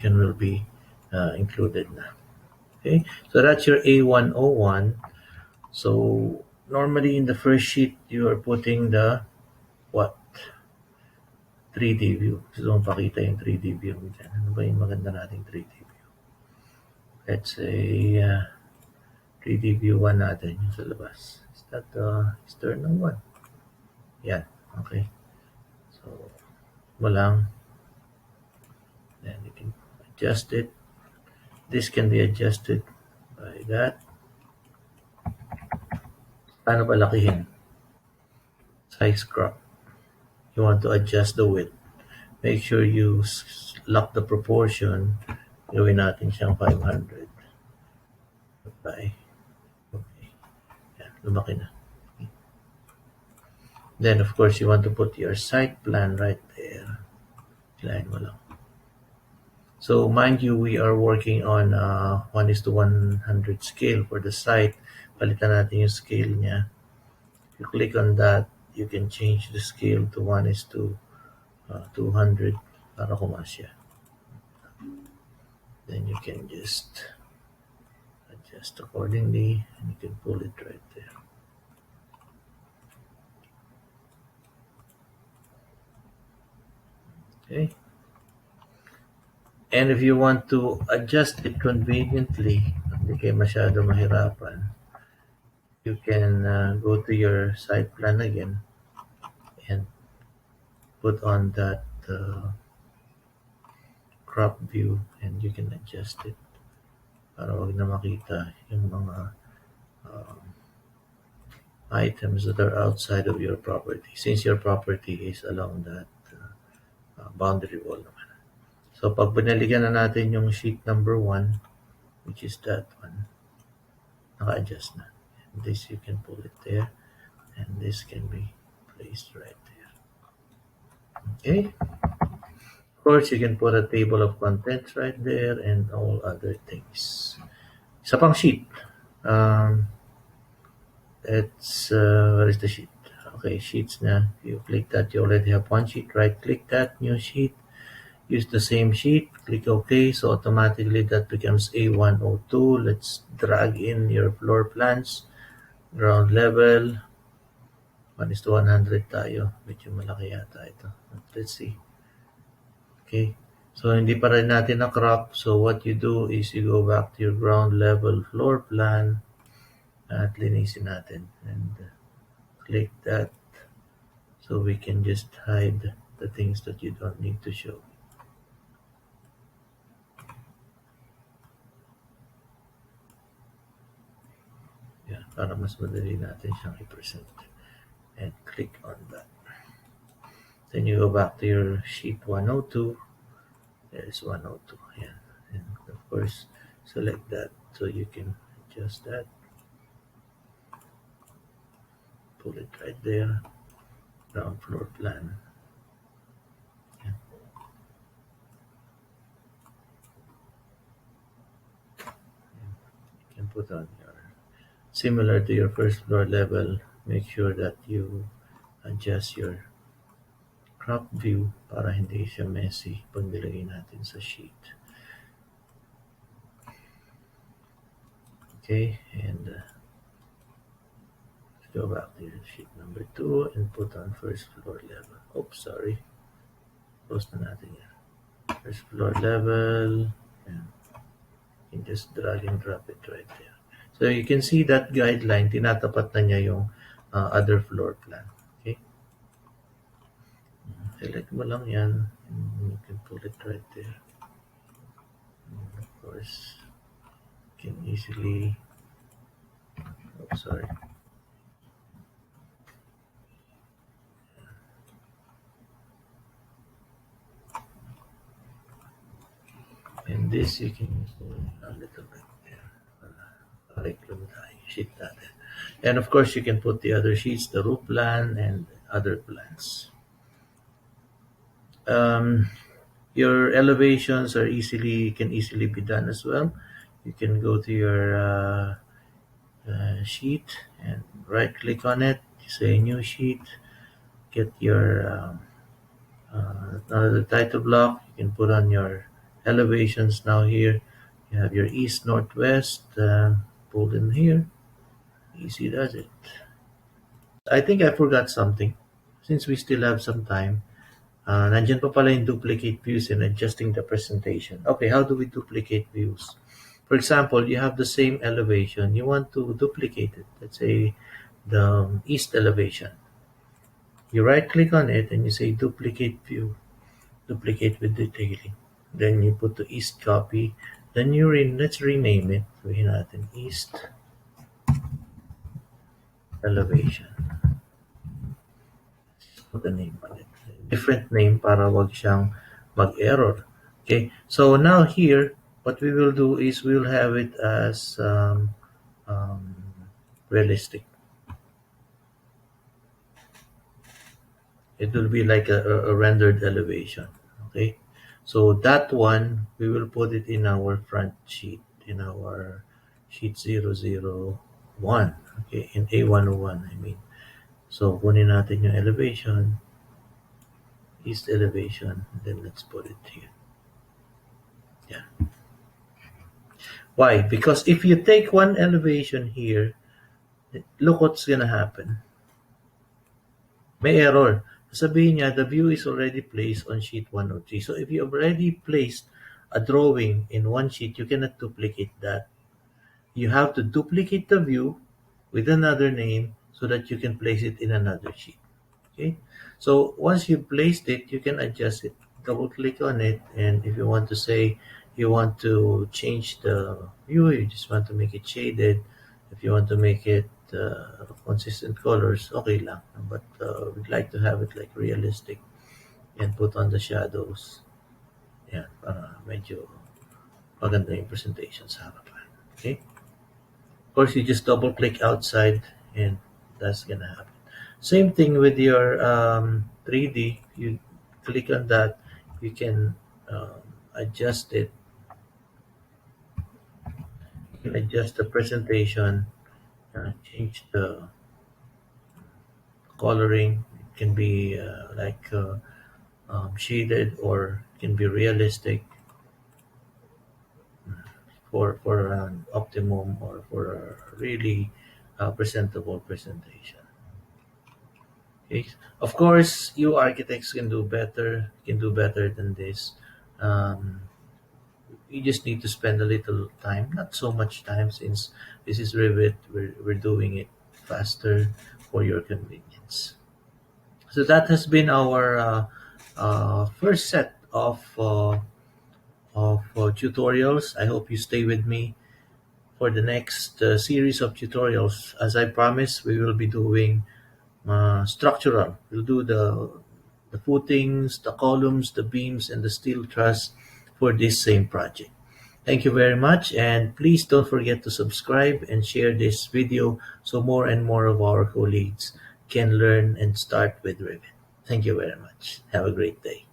will be included na. Okay, so that's your A101. So normally in the first sheet, you are putting the what? 3D view. Gusto mong pakita yung 3D view. Ano ba yung maganda nating 3D view? Let's say 3D view 1 natin yung sa labas. Is that external one? Yan. Okay. So, mo lang. Then you can adjust it. This can be adjusted by that. Paano palakihin? Size crop. You want to adjust the width. Make sure you lock the proportion. Gawin natin siyang 500. Okay. Okay. Yan. Lumaki na. Then, of course, you want to put your site plan right there. Line mo lang. So, mind you, we are working on 1:100 scale for the site. Palitan natin yung scale niya. If you click on that, you can change the scale to 1:200 para kumasya. Then you can just adjust accordingly and you can pull it right there. Okay. And if you want to adjust it conveniently, hindi kayo masyado mahirapan, you can go to your site plan again and put on that crop view and you can adjust it para wag na makita yung mga items that are outside of your property, since your property is along that boundary wall naman. So pag binalikan na natin yung sheet number 1, which is that one, naka-adjust na. And this you can pull it there and this can be placed right there. Okay. Of course, you can put a table of contents right there and all other things. Isa pang sheet. It's where is the sheet? Okay, sheets na. You click that, you already have one sheet. Right click that, new sheet. Use the same sheet. Click OK. So automatically that becomes A102. Let's drag in your floor plans. Ground level. 1:100 tayo. Medyo malaki yata ito. Let's see. Okay. So hindi pa rin natin na-crop. So what you do is you go back to your ground level floor plan at linisin natin and click that so we can just hide the things that you don't need to show. Yeah, para mas madali natin siyang i-present. And click on that. Then you go back to your sheet 102. There is 102. Yeah. And of course, select that so you can adjust that. Pull it right there. Ground floor plan. Yeah. You can put on your, similar to your first floor level, make sure that you adjust your crop view para hindi siya messy pag nilagay natin sa sheet. Okay, and let's go back to your sheet number 2 and put on first floor level. Oops, sorry. Close na natin yan. First floor level, and you can just drag and drop it right there. So you can see that guideline, tinatapat na niya yung other floor plan. Okay? Select mo lang yan and you can pull it right there. And of course, you can easily, oops, sorry. And this you can use a little bit there. Sheet natin. And of course, you can put the other sheets, the roof plan and other plans. Your elevations are can easily be done as well. You can go to your sheet and right click on it, say new sheet, get your another title block. You can put on your elevations now here. You have your east, northwest, pulled in here. Easy does it. I think I forgot something. Since we still have some time, nandyan pa pala yung duplicate views and adjusting the presentation. Okay, how do we duplicate views? For example, you have the same elevation. You want to duplicate it. Let's say the east elevation. You right click on it and you say duplicate view. Duplicate with detailing. Then you put the east copy. Then let's rename it. Sabihin natin east elevation. Put the name on it. Different name para wag siyang mag-error. Okay, so now here, what we will do is we'll have it as um, realistic. It will be like a rendered elevation. Okay, so that one we will put it in our front sheet, in our sheet 001. Okay, in A101 I mean. So kunin natin yung elevation, east elevation, then let's put it here. Yeah. Why? Because if you take one elevation here, look what's gonna happen. May error. Sabihin niya, the view is already placed on sheet 103. So if you already placed a drawing in one sheet, you cannot duplicate that. You have to duplicate the view with another name so that you can place it in another sheet. Okay, so once you placed it, you can adjust it. Double click on it, and if you want to say you want to change the view, you just want to make it shaded. If you want to make it consistent colors, okay lang. But we'd like to have it like realistic and put on the shadows. Yeah, para medyo maganda yung presentation sa harapan. Okay. Of course, you just double click outside, and that's gonna happen. Same thing with your 3D. You click on that, you can adjust it. You can adjust the presentation, change the coloring. It can be shaded, or it can be realistic for an optimum or for a really presentable presentation. Okay. Of course, you architects can do better. Can do better than this. Um, you just need to spend a little time, not so much time, since this is Revit. We're doing it faster for your convenience. So that has been our first set of tutorials. I hope you stay with me for the next series of tutorials. As I promised, we will be doing structural. We'll do the footings, the columns, the beams, and the steel truss for this same project. Thank you very much, and please don't forget to subscribe and share this video so more and more of our colleagues can learn and start with Revit. Thank you very much. Have a great day.